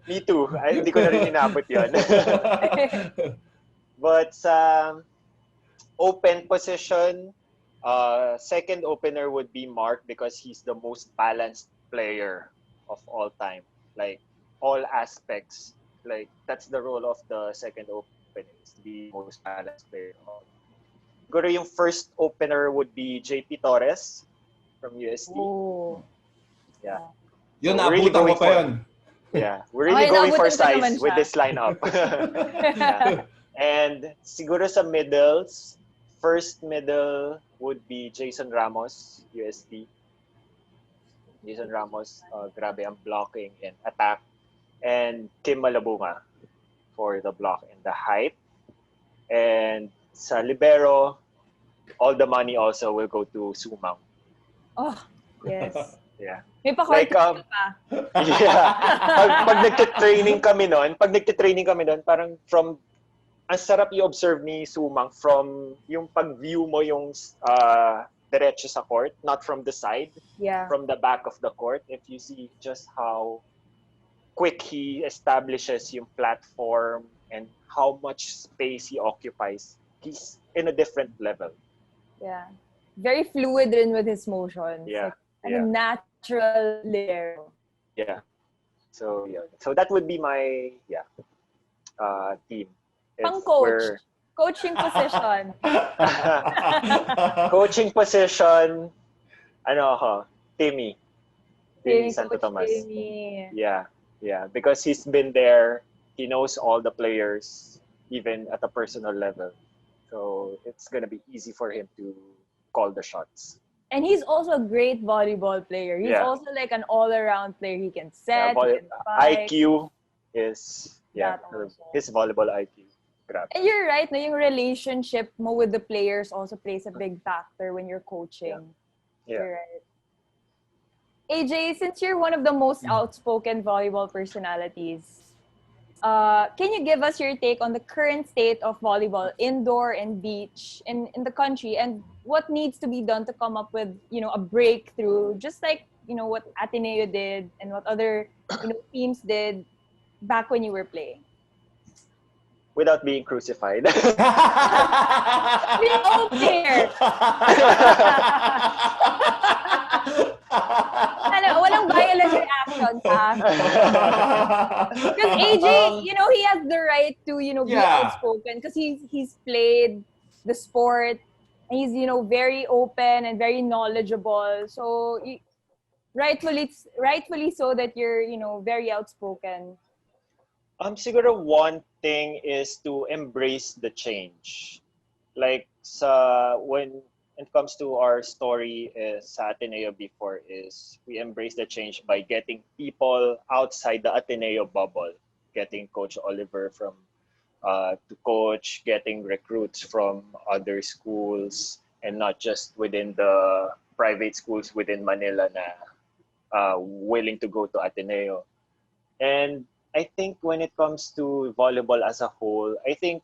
Me too. Hindi ko na rin inabot yun. But sa open position, second opener would be Mark because he's the most balanced player of all time. Like all aspects. Like that's the role of the second opener, is to be most balanced player. Siguro yung first opener would be JP Torres from USD. Oh. Yeah. Yun, naabutan mo pa yun. Yeah. We're really going for size with this lineup. And siguro sa middles, first middle would be Jason Ramos, USD. Jason Ramos, grabe ang blocking and attack. And Kim Malabunga for the block and the height. And sa libero, all the money also will go to Sumang. Oh, yes. Yeah. May pa-court pa. Yeah. Pag nagte-training kami noon, parang ang sarap i-observe ni Sumang from yung pag-view mo yung diretso sa court, not from the side, Yeah. from the back of the court. If you see just how quick he establishes yung platform and how much space he occupies, he's in a different level. Yeah. Very fluid rin with his motions. Yeah, Like, yeah, natural libero. yeah. So that would be my team. If Pang-coach. we're Coaching position. coaching position, ano ako, Timmy. Timmy Timmy, Santo Coach Tomas. Timmy. Yeah, yeah. Because he's been there. He knows all the players, even at a personal level. So it's gonna be easy for him to call the shots. And he's also a great volleyball player. He's Yeah. also like an all-around player. He can Yeah, set, he can fight. IQ is That also. his volleyball IQ. Grabe. And you're right, no, yung relationship mo with the players also plays a big factor when you're coaching. Yeah. You're right. AJ, since you're one of the most outspoken volleyball personalities, can you give us your take on the current state of volleyball, indoor and beach, in the country, and what needs to be done to come up with, a breakthrough, just like, what Ateneo did and what other, teams did back when you were playing? Without being crucified. Be open here. Walang violent reactions, ha? Because AJ, he has the right to, be outspoken because he's played the sport and he's, very open and very knowledgeable. So, rightfully so that you're, very outspoken. Siguro one thing is to embrace the change. Like when it comes to our story sa Ateneo before is we embrace the change by getting people outside the Ateneo bubble, getting Coach Oliver from to coach, getting recruits from other schools and not just within the private schools within Manila na willing to go to Ateneo. And I think when it comes to volleyball as a whole, I think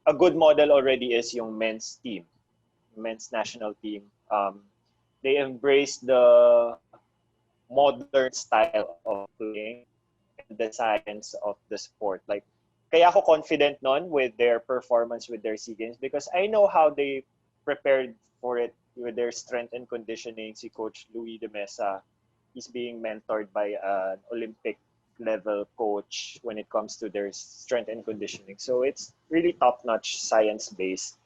a good model already is yung men's team, men's national team. They embrace the modern style of playing and the science of the sport. Like, kaya ako confident nun with their performance with their SEA Games because I know how they prepared for it with their strength and conditioning. Si Coach Louis de Mesa, he's being mentored by an Olympic level coach when it comes to their strength and conditioning. So it's really top-notch science-based.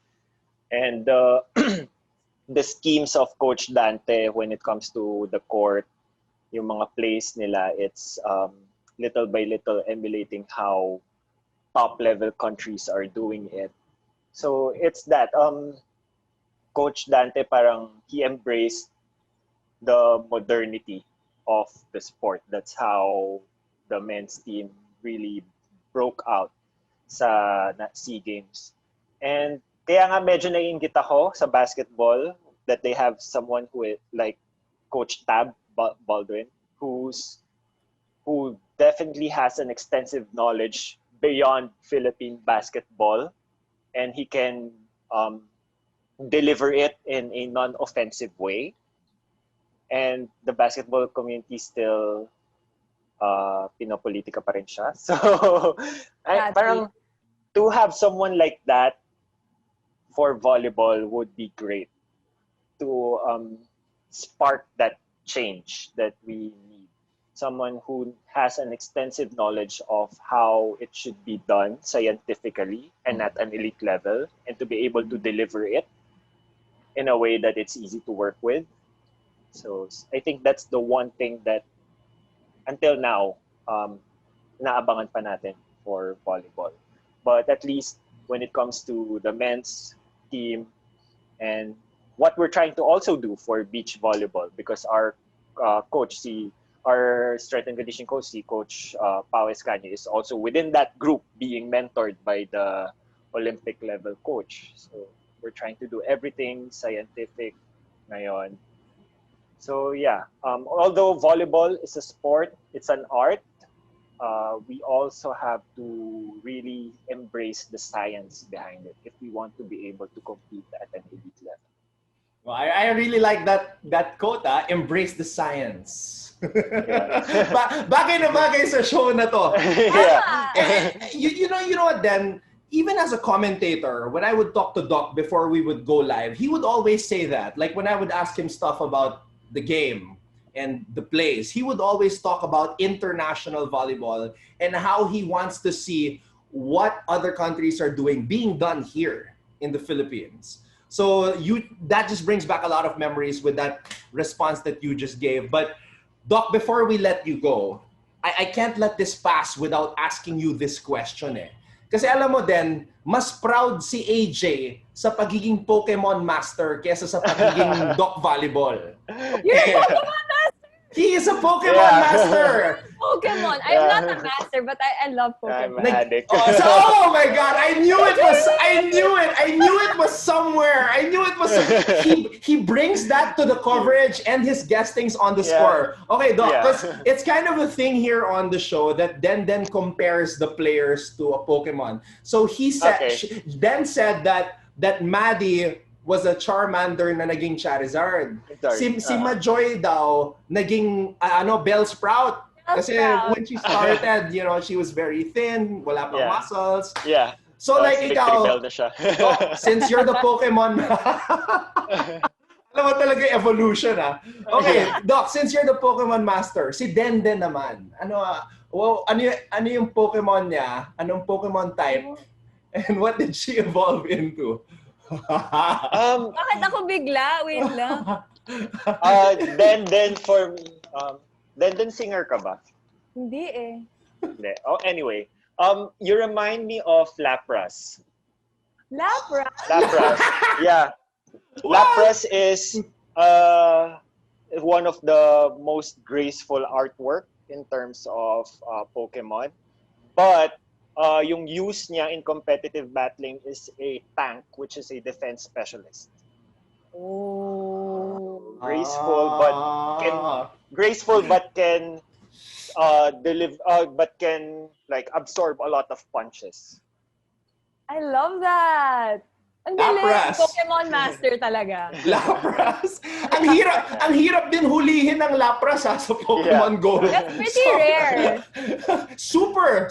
And the schemes of Coach Dante when it comes to the court, yung mga plays nila, it's little by little emulating how top-level countries are doing it. So it's that. Coach Dante parang he embraced the modernity of the sport. That's how the men's team really broke out sa SEA Games. And kaya nga medyo naiinggit ako sa basketball that they have someone who like Coach Tab Baldwin who definitely has an extensive knowledge beyond Philippine basketball and he can deliver it in a non-offensive way. And the basketball community still pinopolitika pa rin siya. So, parang to have someone like that for volleyball would be great to spark that change that we need. Someone who has an extensive knowledge of how it should be done scientifically and at an elite level and to be able to deliver it in a way that it's easy to work with. So I think that's the one thing that until now, naabangan pa natin for volleyball. But at least when it comes to the men's team and what we're trying to also do for beach volleyball, because our coach, our strength and conditioning coach, Coach Pao Escaño, is also within that group being mentored by the Olympic level coach. So we're trying to do everything scientific ngayon. So yeah, although volleyball is a sport, it's an art, we also have to really embrace the science behind it if we want to be able to compete at an elite level. Well, I really like that quote, embrace the science. Yeah. Bagay na bagay sa show na to. Yeah. You know what, then, even as a commentator, when I would talk to Doc before we would go live, he would always say that. Like when I would ask him stuff about the game and the plays, he would always talk about international volleyball and how he wants to see what other countries are doing, being done here in the Philippines. So that just brings back a lot of memories with that response that you just gave. But Doc, before we let you go, I can't let this pass without asking you this question eh. Kasi alam mo din, mas proud si AJ sa pagiging Pokemon Master kesa sa pagiging Doc Volleyball. You're a Pokemon master! He is a Pokemon Yeah. master! Pokemon! I'm not a master, but I love I'm Pokemon. an addict. Oh my God! I knew it was somewhere. I knew it was. He brings that to the coverage and his guestings on the Yeah. score. Okay, Doc, Yeah. because it's kind of a thing here on the show that Denden compares the players to a Pokemon. So he said, Okay. Den said that Maddie was a Charmander na naging Charizard. Si Majoy daw naging Bellsprout. Kasi when she started, she was very thin, wala pang Yeah. muscles. Yeah. So like Victory ikaw, Bell na siya. since you're the Pokemon, alam mo talaga yung evolution Okay, Doc, since you're the Pokemon master, si Denden naman. Ano yung Pokemon niya? Anong Pokemon type? And what did she evolve into? Bakit ako bigla? Wait lang. Then singer ka ba? Hindi eh. Hindi. Oh, anyway, you remind me of Lapras. Lapras? Lapras. Yeah. Lapras is one of the most graceful artwork in terms of Pokemon. But yung use niya in competitive battling is a tank, which is a defense specialist. Oh. Graceful but can like absorb a lot of punches. I love that. Ang galing. Lapras. Pokemon master talaga. Lapras. Ang hirap din hulihin ng Lapras sa Pokemon Go. That's pretty rare. Super.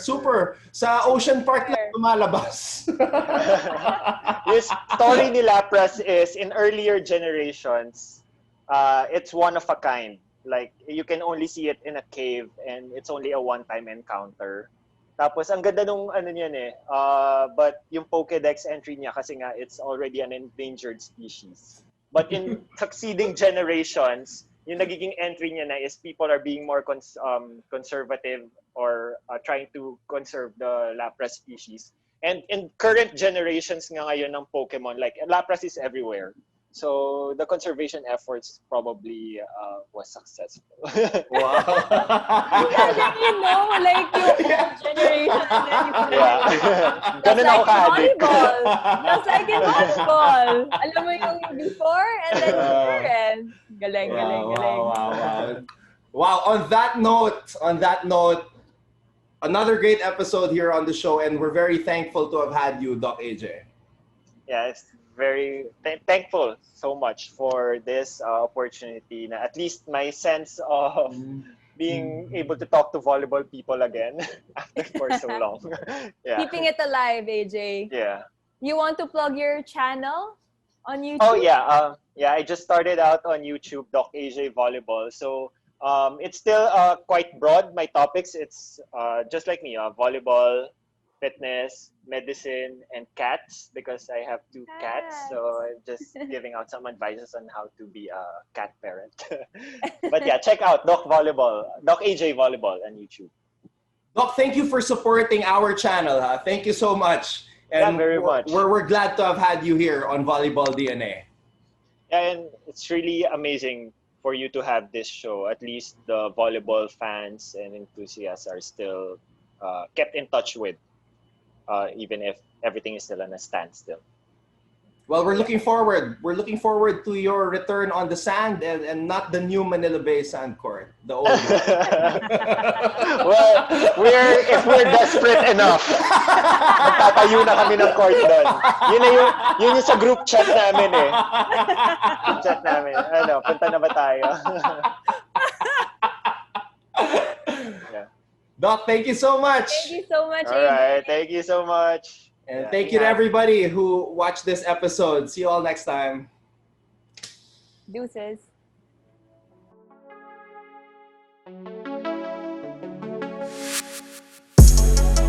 Sa Ocean Park lang lumalabas. This story ni Lapras is in earlier generations, it's one of a kind. Like you can only see it in a cave and it's only a one-time encounter. Tapos ang ganda nung niyan but yung Pokédex entry niya kasi nga it's already an endangered species. But in succeeding generations, yung nagiging entry niya na is people are being more conservative or trying to conserve the Lapras species. And in current generations nga ngayon ng Pokemon, like Lapras is everywhere. So the conservation efforts probably was successful. Wow. Like yung generation and then you Ganun ako ka-addict. Just like in volleyball. Alam mo yung before and then current. Galing. Wow. On that note, another great episode here on the show, and we're very thankful to have had you, Doc AJ. Yeah, it's very thankful so much for this opportunity. Na at least my sense of being able to talk to volleyball people again after for so long. Yeah. Keeping it alive, AJ. Yeah. You want to plug your channel on YouTube? Oh yeah. I just started out on YouTube, Doc AJ Volleyball. So it's still quite broad. My topics, it's just like me, volleyball, fitness, medicine, and cats, because I have two cats. So just giving out some advices on how to be a cat parent. But yeah, check out Doc Volleyball, Doc AJ Volleyball on YouTube. Doc, thank you for supporting our channel. Thank you so much. And very much. We're glad to have had you here on Volleyball DNA. Yeah, and it's really amazing for you to have this show. At least the volleyball fans and enthusiasts are still kept in touch with, even if everything is still on a standstill. Well, we're looking forward. We're looking forward to your return on the sand and not the new Manila Bay sand court, the old one. Well, if we're desperate enough, magtatayo na kami ng court doon. Yun yung sa group chat namin eh. Group chat namin. Ano, punta na ba tayo? Yeah. Doc, thank you so much. Thank you so much, All right, thank you so much. And thank you to everybody who watched this episode. See you all next time. Deuces.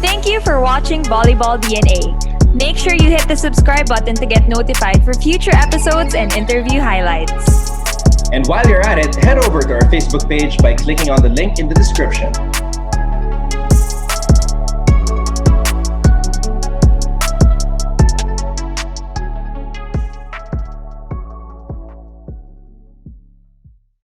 Thank you for watching Volleyball DNA. Make sure you hit the subscribe button to get notified for future episodes and interview highlights. And while you're at it, head over to our Facebook page by clicking on the link in the description.